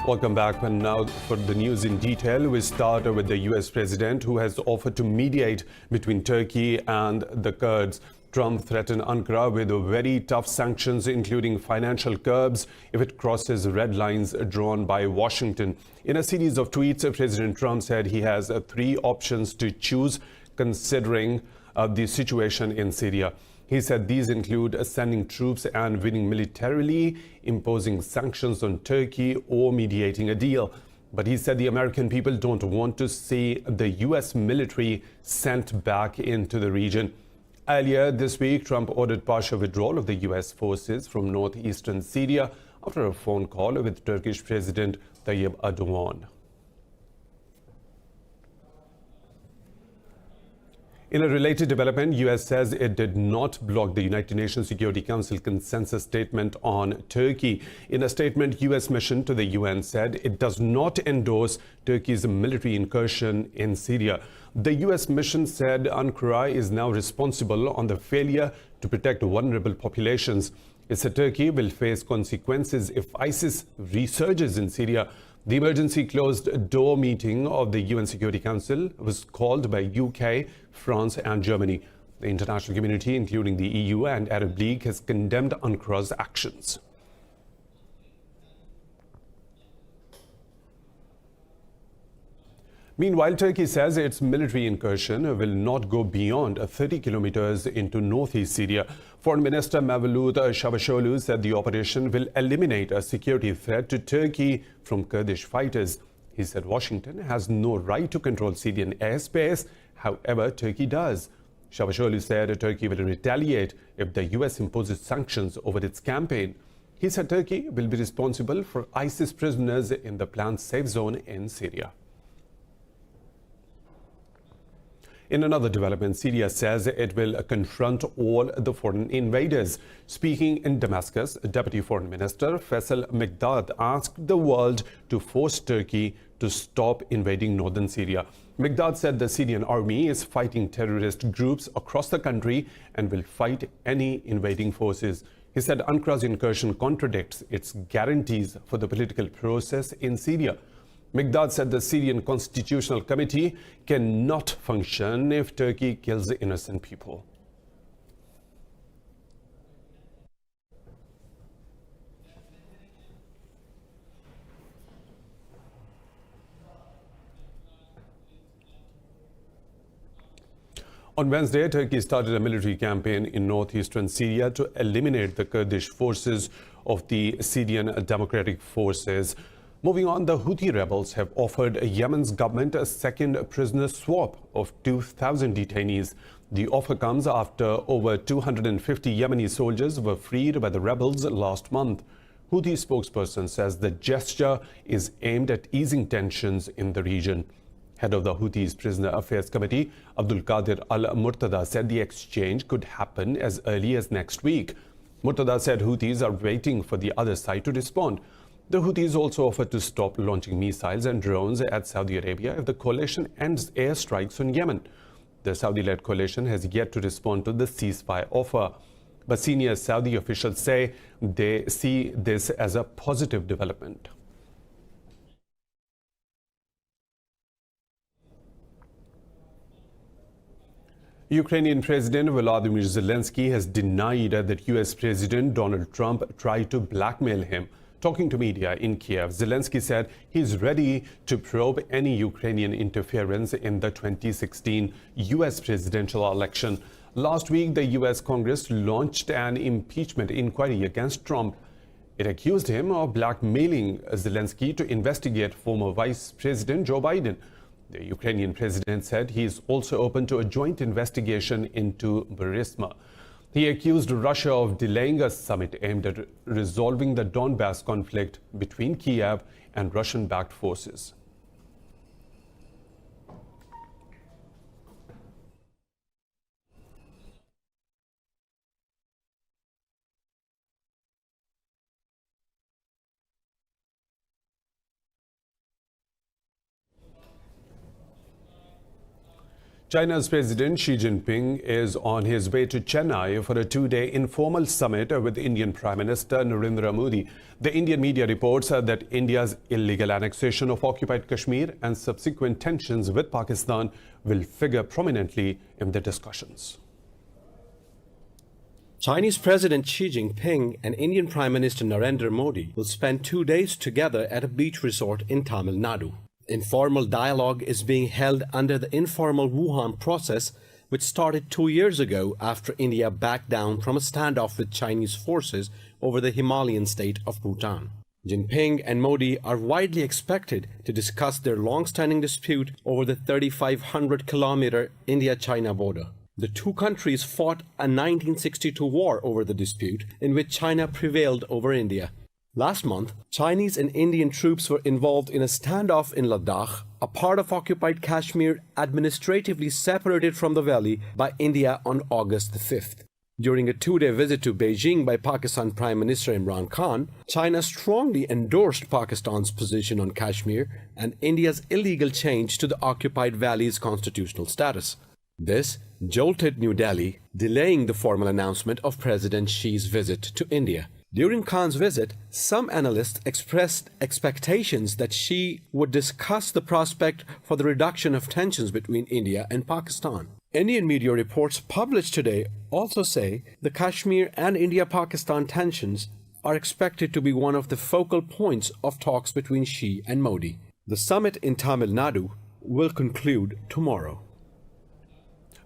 Welcome back. And now for the news in detail, we start with the US president who has offered to mediate between Turkey and the Kurds. Trump threatened Ankara with very tough sanctions, including financial curbs, if it crosses red lines drawn by Washington. In a series of tweets, President Trump said he has three options to choose considering the situation in Syria. He said these include sending troops and winning militarily, imposing sanctions on Turkey, or mediating a deal. But he said the American people don't want to see the US military sent back into the region. Earlier this week, Trump ordered partial withdrawal of the US forces from northeastern Syria after a phone call with Turkish President Tayyip Erdogan. In a related development, US says it did not block the United Nations Security Council consensus statement on Turkey. In a statement, US mission to the UN said it does not endorse Turkey's military incursion in Syria. The US mission said Ankara is now responsible on the failure to protect vulnerable populations. It said Turkey will face consequences if ISIS resurges in Syria. The emergency closed-door meeting of the UN Security Council was called by UK, France and Germany. The international community, including the EU and Arab League, has condemned Ankara's actions. Meanwhile, Turkey says its military incursion will not go beyond 30 kilometers into northeast Syria. Foreign Minister Mevlut Çavuşoğlu said the operation will eliminate a security threat to Turkey from Kurdish fighters. He said Washington has no right to control Syrian airspace, however Turkey does. Çavuşoğlu said Turkey will retaliate if the US imposes sanctions over its campaign. He said Turkey will be responsible for ISIS prisoners in the planned safe zone in Syria. In another development, Syria says it will confront all the foreign invaders. Speaking in Damascus, Deputy Foreign Minister Faisal Mekdad asked the world to force Turkey to stop invading northern Syria. Mekdad said the Syrian army is fighting terrorist groups across the country and will fight any invading forces. He said Ankara's incursion contradicts its guarantees for the political process in Syria. Mekdad said the Syrian Constitutional Committee cannot function if Turkey kills innocent people. On Wednesday, Turkey started a military campaign in northeastern Syria to eliminate the Kurdish forces of the Syrian Democratic Forces. Moving on, the Houthi rebels have offered Yemen's government a second prisoner swap of 2,000 detainees. The offer comes after over 250 Yemeni soldiers were freed by the rebels last month. Houthi spokesperson says the gesture is aimed at easing tensions in the region. Head of the Houthis' Prisoner Affairs Committee, Abdul Qadir al-Murtada, said the exchange could happen as early as next week. Murtada said Houthis are waiting for the other side to respond. The Houthis also offered to stop launching missiles and drones at Saudi Arabia if the coalition ends airstrikes on Yemen. The Saudi-led coalition has yet to respond to the ceasefire offer. But senior Saudi officials say they see this as a positive development. Ukrainian President Volodymyr Zelensky has denied that US President Donald Trump tried to blackmail him. Talking to media in Kiev, Zelensky said he's ready to probe any Ukrainian interference in the 2016 US presidential election. Last week, the US Congress launched an impeachment inquiry against Trump. It accused him of blackmailing Zelensky to investigate former Vice President Joe Biden. The Ukrainian president said he is also open to a joint investigation into Burisma. He accused Russia of delaying a summit aimed at resolving the Donbass conflict between Kiev and Russian-backed forces. China's President Xi Jinping is on his way to Chennai for a two-day informal summit with Indian Prime Minister Narendra Modi. The Indian media reports that India's illegal annexation of occupied Kashmir and subsequent tensions with Pakistan will figure prominently in the discussions. Chinese President Xi Jinping and Indian Prime Minister Narendra Modi will spend 2 days together at a beach resort in Tamil Nadu. Informal dialogue is being held under the informal Wuhan process, which started 2 years ago after India backed down from a standoff with Chinese forces over the Himalayan state of Bhutan. Jinping and Modi are widely expected to discuss their long-standing dispute over the 3,500-kilometer India-China border. The two countries fought a 1962 war over the dispute, in which China prevailed over India. Last month, Chinese and Indian troops were involved in a standoff in Ladakh, a part of occupied Kashmir administratively separated from the valley by India on August the 5th. During a two-day visit to Beijing by Pakistan Prime Minister Imran Khan, China strongly endorsed Pakistan's position on Kashmir and India's illegal change to the occupied valley's constitutional status. This jolted New Delhi, delaying the formal announcement of President Xi's visit to India. During Khan's visit, some analysts expressed expectations that Xi would discuss the prospect for the reduction of tensions between India and Pakistan. Indian media reports published today also say the Kashmir and India-Pakistan tensions are expected to be one of the focal points of talks between Xi and Modi. The summit in Tamil Nadu will conclude tomorrow.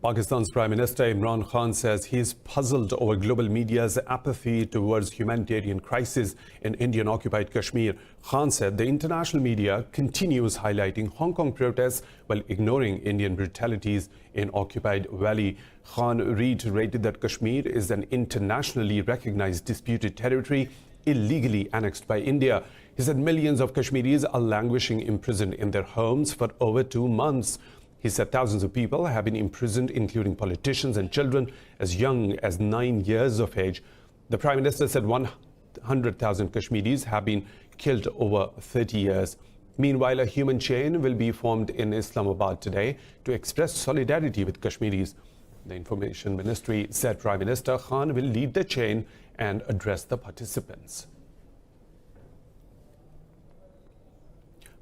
Pakistan's Prime Minister Imran Khan says he is puzzled over global media's apathy towards humanitarian crisis in Indian-occupied Kashmir. Khan said the international media continues highlighting Hong Kong protests while ignoring Indian brutalities in occupied valley. Khan reiterated that Kashmir is an internationally recognized disputed territory illegally annexed by India. He said millions of Kashmiris are languishing imprisoned in their homes for over 2 months. He said thousands of people have been imprisoned, including politicians and children as young as 9 years of age. The Prime Minister said 100,000 Kashmiris have been killed over 30 years. Meanwhile, a human chain will be formed in Islamabad today to express solidarity with Kashmiris. The Information Ministry said Prime Minister Khan will lead the chain and address the participants.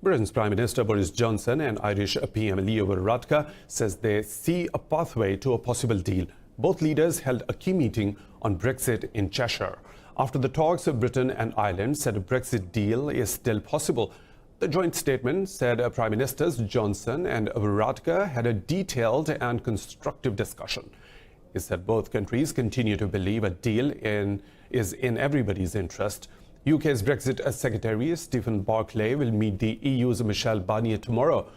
Britain's Prime Minister Boris Johnson and Irish PM Leo Varadkar says they see a pathway to a possible deal. Both leaders held a key meeting on Brexit in Cheshire. After the talks, Britain and Ireland said a Brexit deal is still possible. The joint statement said Prime Ministers Johnson and Varadkar had a detailed and constructive discussion. It said both countries continue to believe a deal is in everybody's interest. UK's Brexit Secretary Stephen Barclay will meet the EU's Michel Barnier tomorrow.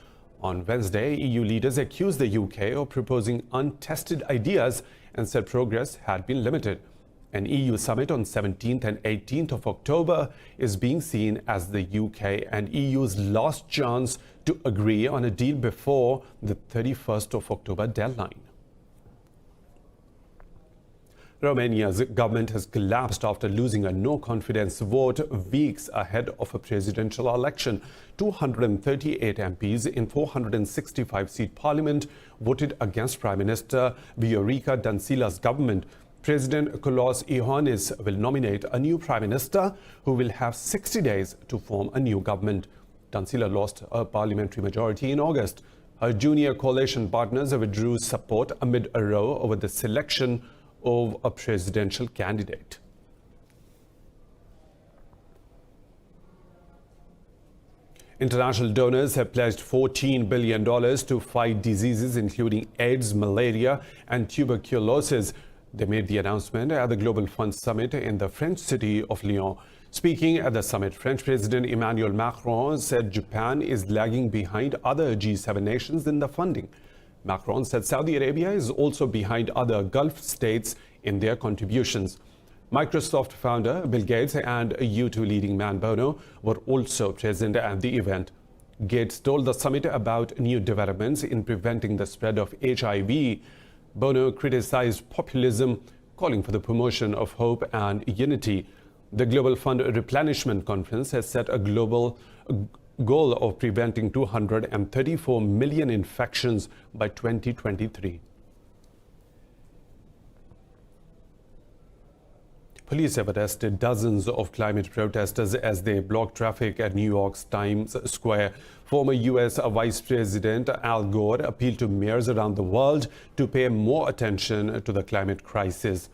On Wednesday, EU leaders accused the UK of proposing untested ideas and said progress had been limited. An EU summit on 17th and 18th of October is being seen as the UK and EU's last chance to agree on a deal before the 31st of October deadline. Romania's government has collapsed after losing a no-confidence vote weeks ahead of a presidential election. 238 MPs in 465-seat parliament voted against Prime Minister Viorica Dăncilă's government. President Klaus Iohannis will nominate a new prime minister who will have 60 days to form a new government. Dăncilă lost a parliamentary majority in August. Her junior coalition partners withdrew support amid a row over the selection of a presidential candidate. International donors have pledged $14 billion to fight diseases including AIDS, malaria, and tuberculosis. They made the announcement at the Global Fund Summit in the French city of Lyon. Speaking at the summit, French President Emmanuel Macron said Japan is lagging behind other G7 nations in the funding. Macron said Saudi Arabia is also behind other Gulf states in their contributions. Microsoft founder Bill Gates and U2 leading man Bono were also present at the event. Gates told the summit about new developments in preventing the spread of HIV. Bono criticized populism, calling for the promotion of hope and unity. The Global Fund Replenishment Conference has set a goal of preventing 234 million infections by 2023. Police have arrested dozens of climate protesters as they block traffic at New York's Times Square. Former U.S. Vice President Al Gore appealed to mayors around the world to pay more attention to the climate crisis.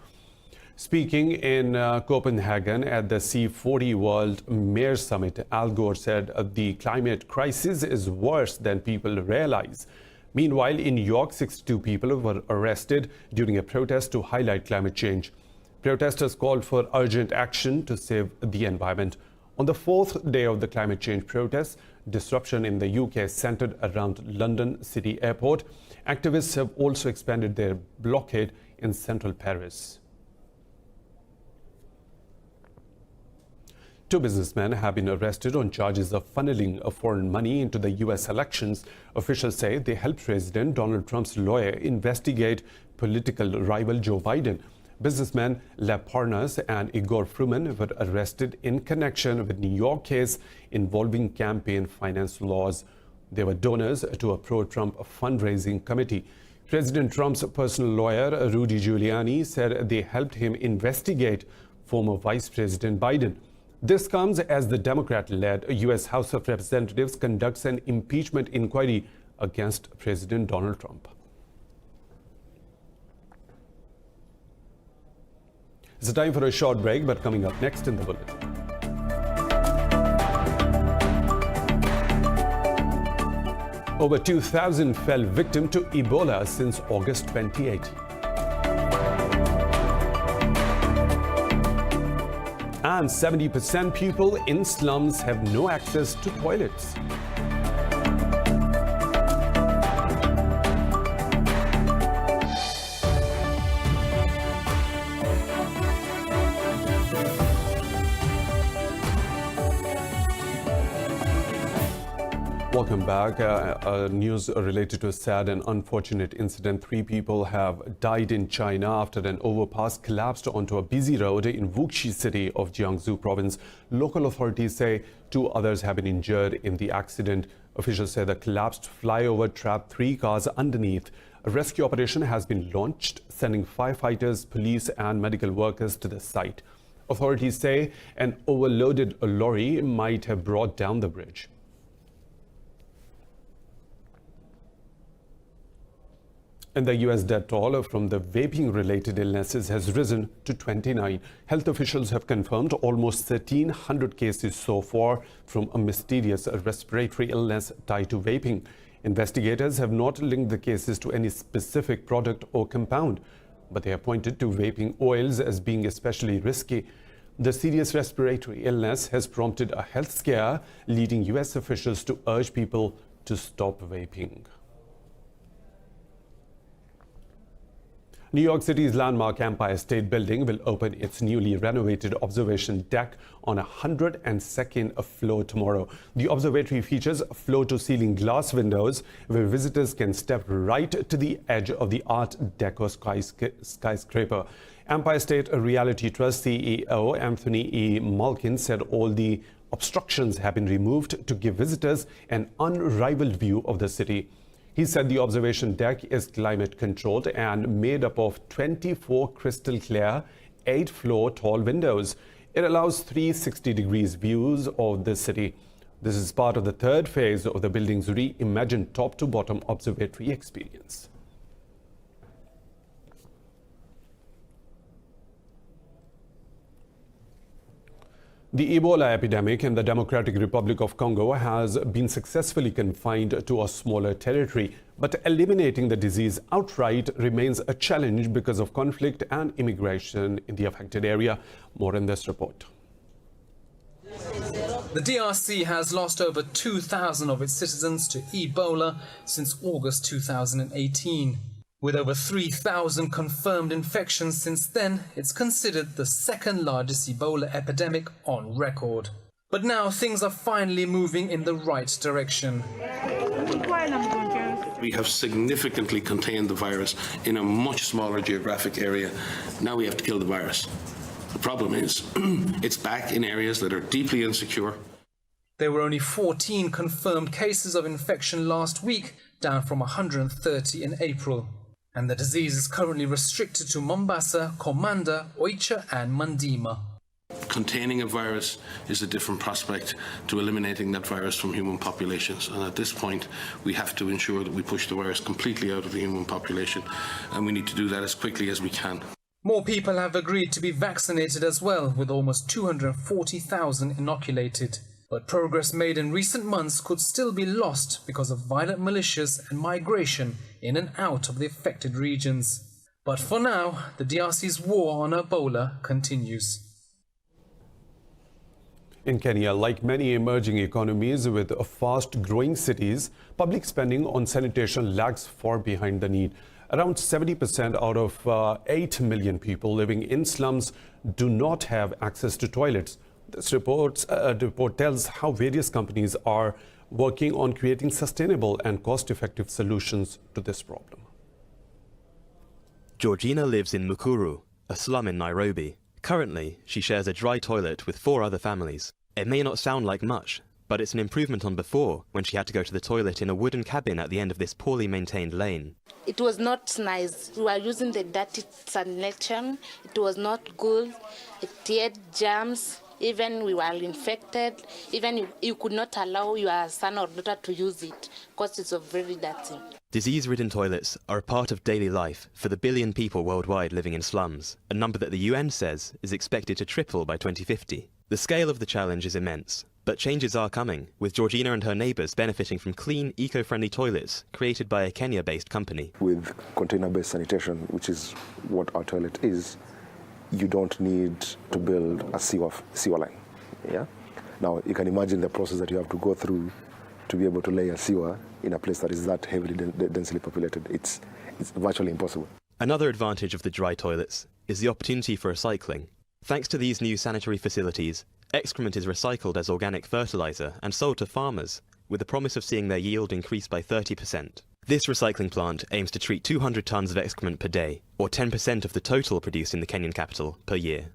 Speaking in Copenhagen at the C40 World Mayor Summit, Al Gore said the climate crisis is worse than people realize. Meanwhile, in New York, 62 people were arrested during a protest to highlight climate change. Protesters called for urgent action to save the environment. On the fourth day of the climate change protests, disruption in the UK centered around London City Airport. Activists have also expanded their blockade in central Paris. Two businessmen have been arrested on charges of funneling foreign money into the U.S. elections. Officials say they helped President Donald Trump's lawyer investigate political rival Joe Biden. Businessmen Lev Parnas and Igor Fruman were arrested in connection with New York case involving campaign finance laws. They were donors to a pro-Trump fundraising committee. President Trump's personal lawyer, Rudy Giuliani, said they helped him investigate former Vice President Biden. This comes as the Democrat-led U.S. House of Representatives conducts an impeachment inquiry against President Donald Trump. It's time for a short break, but coming up next in the bulletin. Over 2,000 fell victim to Ebola since August 2018. And 70% people in slums have no access to toilets. Welcome back. News related to a sad and unfortunate incident. 3 people have died in China after an overpass collapsed onto a busy road in Wuxi city of Jiangsu province. Local authorities say 2 others have been injured in the accident. Officials say the collapsed flyover trapped 3 cars underneath. A rescue operation has been launched, sending firefighters, police and medical workers to the site. Authorities say an overloaded lorry might have brought down the bridge. And the U.S. death toll from the vaping-related illnesses has risen to 29. Health officials have confirmed almost 1,300 cases so far from a mysterious respiratory illness tied to vaping. Investigators have not linked the cases to any specific product or compound, but they have pointed to vaping oils as being especially risky. The serious respiratory illness has prompted a health scare, leading U.S. officials to urge people to stop vaping. New York City's landmark Empire State Building will open its newly renovated observation deck on a 102nd floor tomorrow. The observatory features floor-to-ceiling glass windows where visitors can step right to the edge of the Art Deco skyscraper. Empire State Realty Trust CEO Anthony E. Malkin said all the obstructions have been removed to give visitors an unrivaled view of the city. He said the observation deck is climate controlled and made up of 24 crystal clear, 8-floor tall windows. It allows 360 degrees views of the city. This is part of the 3rd phase of the building's reimagined top to bottom observatory experience. The Ebola epidemic in the Democratic Republic of Congo has been successfully confined to a smaller territory, but eliminating the disease outright remains a challenge because of conflict and immigration in the affected area. More in this report. The DRC has lost over 2,000 of its citizens to Ebola since August 2018. With over 3,000 confirmed infections since then, it's considered the 2nd largest Ebola epidemic on record. But now things are finally moving in the right direction. We have significantly contained the virus in a much smaller geographic area. Now we have to kill the virus. The problem is, it's back in areas that are deeply insecure. There were only 14 confirmed cases of infection last week, down from 130 in April. And the disease is currently restricted to Mombasa, Komanda, Oicha and Mandima. Containing a virus is a different prospect to eliminating that virus from human populations. And at this point, we have to ensure that we push the virus completely out of the human population. And we need to do that as quickly as we can. More people have agreed to be vaccinated as well, with almost 240,000 inoculated. But progress made in recent months could still be lost because of violent militias and migration in and out of the affected regions. But for now, the DRC's war on Ebola continues. In Kenya, like many emerging economies with fast-growing cities, public spending on sanitation lags far behind the need. Around 70% out of 8 million people living in slums do not have access to toilets. This report tells how various companies are working on creating sustainable and cost-effective solutions to this problem. Georgina lives in Mukuru, a slum in Nairobi. Currently, she shares a dry toilet with 4 other families. It may not sound like much, but it's an improvement on before, when she had to go to the toilet in a wooden cabin at the end of this poorly maintained lane. It was not nice. We were using the dirty sanitation. It was not good. It had germs. Even we were infected. Even you could not allow your son or daughter to use it because it's very dirty. Disease-ridden toilets are a part of daily life for the billion people worldwide living in slums, a number that the UN says is expected to triple by 2050. The scale of the challenge is immense, but changes are coming, with Georgina and her neighbours benefiting from clean, eco-friendly toilets created by a Kenya-based company. With container-based sanitation, which is what our toilet is, you don't need to build a sewer line. Yeah? Now, you can imagine the process that you have to go through to be able to lay a sewer in a place that is that heavily densely populated. It's virtually impossible. Another advantage of the dry toilets is the opportunity for recycling. Thanks to these new sanitary facilities, excrement is recycled as organic fertiliser and sold to farmers, with the promise of seeing their yield increase by 30%. This recycling plant aims to treat 200 tonnes of excrement per day, or 10% of the total produced in the Kenyan capital per year.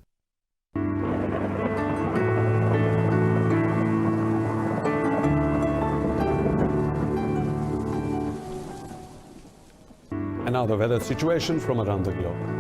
And now the weather situation from around the globe.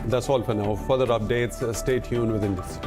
That's all for now. Further updates, stay tuned with Indus.